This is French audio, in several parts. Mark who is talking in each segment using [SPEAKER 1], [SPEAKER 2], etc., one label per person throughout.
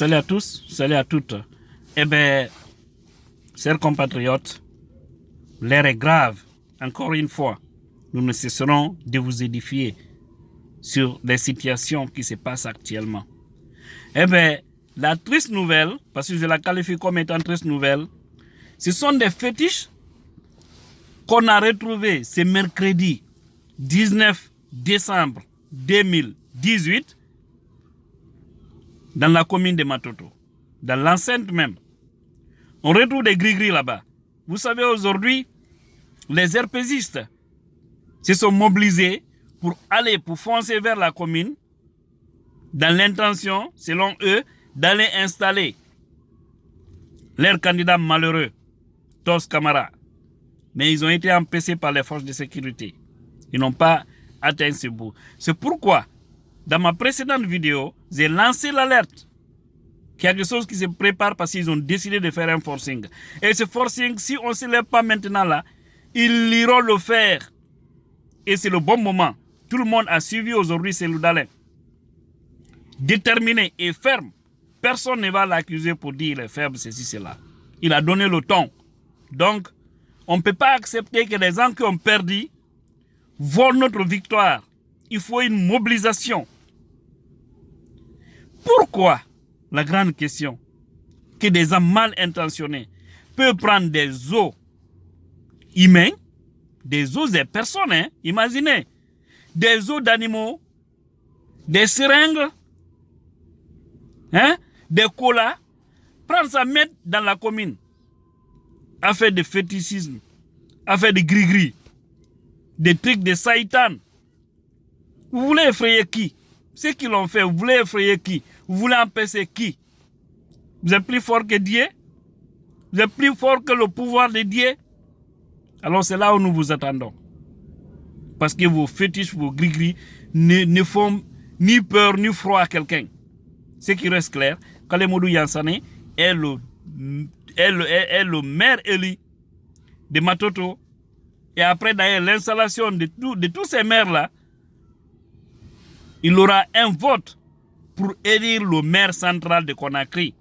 [SPEAKER 1] Salut à tous, salut à toutes. Eh bien, chers compatriotes, l'air est grave. Encore une fois, nous ne cesserons de vous édifier sur les situations qui se passent actuellement. Eh bien, la triste nouvelle, parce que je la qualifie comme étant triste nouvelle, ce sont des fétiches qu'on a retrouvés ce mercredi 19 décembre 2018 dans la commune de Matoto, dans l'enceinte même. On retrouve des gris-gris là-bas. Vous savez, aujourd'hui, les herpésistes se sont mobilisés pour foncer vers la commune dans l'intention, selon eux, d'aller installer leur candidat malheureux, Tos Camara. Mais ils ont été empêchés par les forces de sécurité. Ils n'ont pas atteint ce bout. C'est pourquoi, dans ma précédente vidéo, j'ai lancé l'alerte qu'il y a quelque chose qui se prépare parce qu'ils ont décidé de faire un forcing. Et ce forcing, si on ne se lève pas maintenant là, ils iront le faire. Et c'est le bon moment. Tout le monde a suivi aujourd'hui Cellou Dalein. Déterminé et ferme. Personne ne va l'accuser pour dire qu'il est faible, ceci, cela. Il a donné le ton. Donc, on ne peut pas accepter que les gens qui ont perdu volent notre victoire. Il faut une mobilisation. Pourquoi, la grande question, que des hommes mal intentionnés peuvent prendre des os humains, des os des personnes, hein, imaginez, des os d'animaux, des seringues, hein, des colas, prendre ça, mettre dans la commune, à faire de fétichisme, à faire de gris-gris, des trucs de saïtan. Vous voulez effrayer qui? Ceux qui l'ont fait, vous voulez effrayer qui? Vous voulez empêcher qui? Vous êtes plus fort que Dieu? Vous êtes plus fort que le pouvoir de Dieu? Alors c'est là où nous vous attendons. Parce que vos fétiches, vos gris-gris ne font ni peur ni froid à quelqu'un. Ce qui reste clair, Kalemodou Yansane est le maire élu de Matoto. Et après d'ailleurs l'installation de tous ces maires-là, il aura un vote pour élire le maire central de Conakry.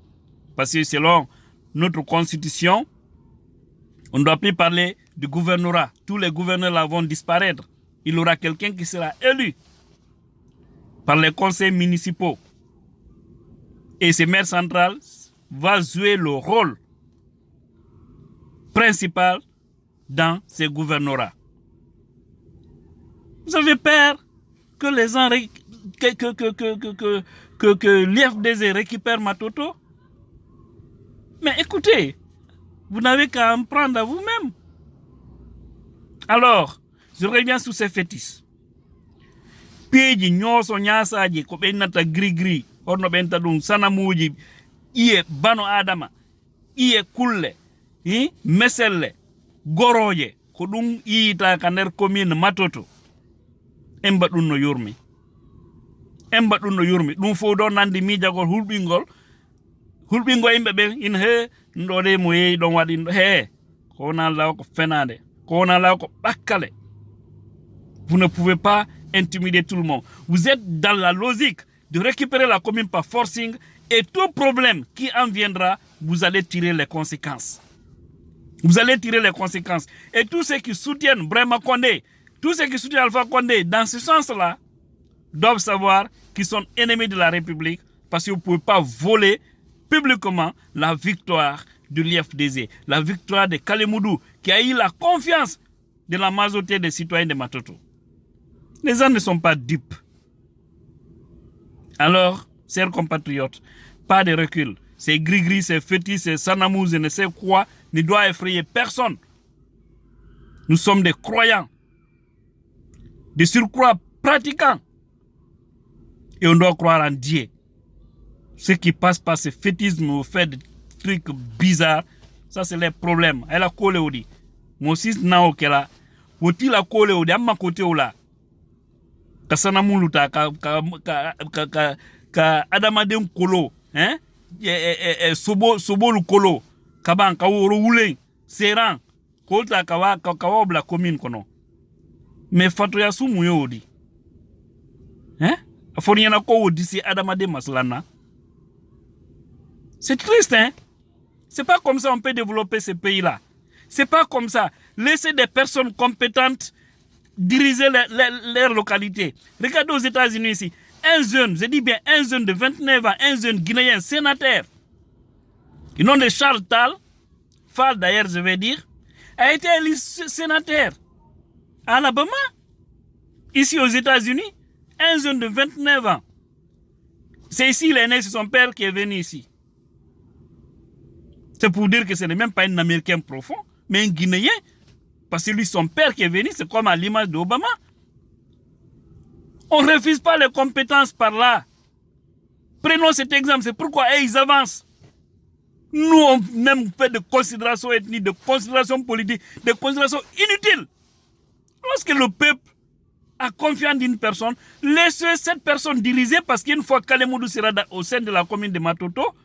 [SPEAKER 1] Parce que selon notre constitution, on ne doit plus parler du gouvernorat. Tous les gouverneurs là vont disparaître. Il y aura quelqu'un qui sera élu par les conseils municipaux. Et ce maire central va jouer le rôle principal dans ce gouvernorat. Vous avez peur que les gens que l'IFDZ récupère Matoto? Mais écoutez, vous n'avez qu'à en prendre à vous-même. Alors, je reviens sur ces fétiches. Péji nyoso nyasaji ko benata gris-gris, orno benta dum sanamuji, iye bano adama, iye kulle, meselle, goroje, ko dum iyita ka nder commune Matoto. Emba dum no yurmi. Emba dum no yurmi. Dum fo do nandi mijagol hulbingol imbe be in he ndo de mo yeyi don wadi he ko na law ko fenade, ko na law ko bakkale. Vous ne pouvez pas intimider tout le monde. Vous êtes dans la logique de récupérer la commune par forcing et tout problème qui en viendra, vous allez tirer les conséquences. Vous allez tirer les conséquences. Et tous ceux qui soutiennent Brema Condé, tous ceux qui soutiennent Alpha Condé, dans ce sens-là, doivent savoir qu'ils sont ennemis de la République parce que vous ne pouvez pas voler publiquement la victoire de l'IFDZ, la victoire de Kalemodou, qui a eu la confiance de la majorité des citoyens de Matoto. Les gens ne sont pas dupes. Alors, chers compatriotes, pas de recul. Ces gris-gris, ces fétiches, ces sanamous, je ne sais quoi, ne doit effrayer personne. Nous sommes des croyants, des surcroît pratiquants. Et on doit croire en Dieu. Ceux qui passent par ce fétisme ou fait des trucs bizarres, ça c'est les problèmes. Elle a collé au dit. Mon fils n'a aucun là. Woti la collé au dit, amma côté ou là. Kasana muluta ka adamadem kolo, hein? Sobo lu kolo. Kaban ka woro wulen, seran. Kolta kawa bla commune kono. Mais fatoya sumu yo di. Hein? Afoni yana ko disi adamade maslana. C'est triste, hein? C'est pas comme ça qu'on peut développer ce pays-là. C'est pas comme ça. Laissez des personnes compétentes diriger leur localité. Regardez aux États-Unis ici. Un jeune, je dis bien un jeune de 29 ans, un jeune guinéen, sénateur, le nom de Charles Tal, Fall d'ailleurs je vais dire, a été élu sénateur à Alabama, ici aux États-Unis, un jeune de 29 ans. C'est ici, il est né, c'est son père qui est venu ici. C'est pour dire que ce n'est même pas un Américain profond, mais un Guinéen. Parce que lui, son père qui est venu, c'est comme à l'image d'Obama. On ne refuse pas les compétences par là. Prenons cet exemple, c'est pourquoi ils avancent. Nous, on même fait de considérations ethniques, de considérations politiques, de considérations inutiles. Lorsque le peuple a confiance d'une personne, laissez cette personne diriger parce qu'une fois Kalemoudou sera au sein de la commune de Matoto,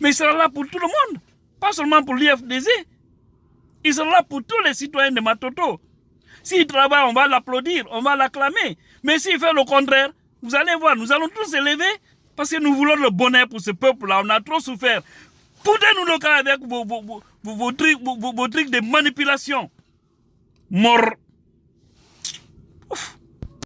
[SPEAKER 1] mais il sera là pour tout le monde, pas seulement pour l'IFDZ. Il sera là pour tous les citoyens de Matoto. S'il travaille, on va l'applaudir, on va l'acclamer. Mais s'il fait le contraire, vous allez voir, nous allons tous se lever parce que nous voulons le bonheur pour ce peuple-là. On a trop souffert. Foutez-nous le cas avec vos trucs de manipulation. Mort.